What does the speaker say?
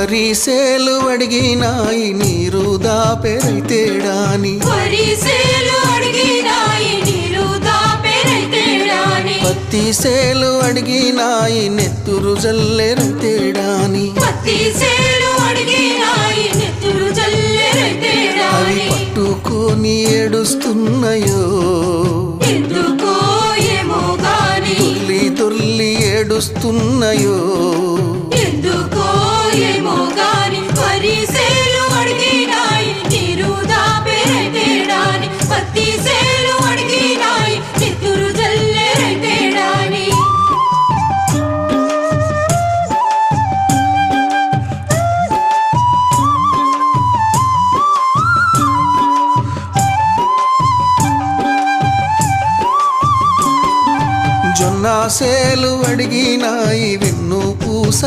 వరిసేలు అడిగినాయి నీరు దాపెరైతేడాని పత్తి సేలు అడిగినాయి నెత్తురు జల్లెరైతేడాని అవి పట్టుకొని ఏడుస్తున్నాయో తుల్లి తుల్లి ఏడుస్తున్నాయో జొన్న సేలు అడిగినాయి వెన్ను పూస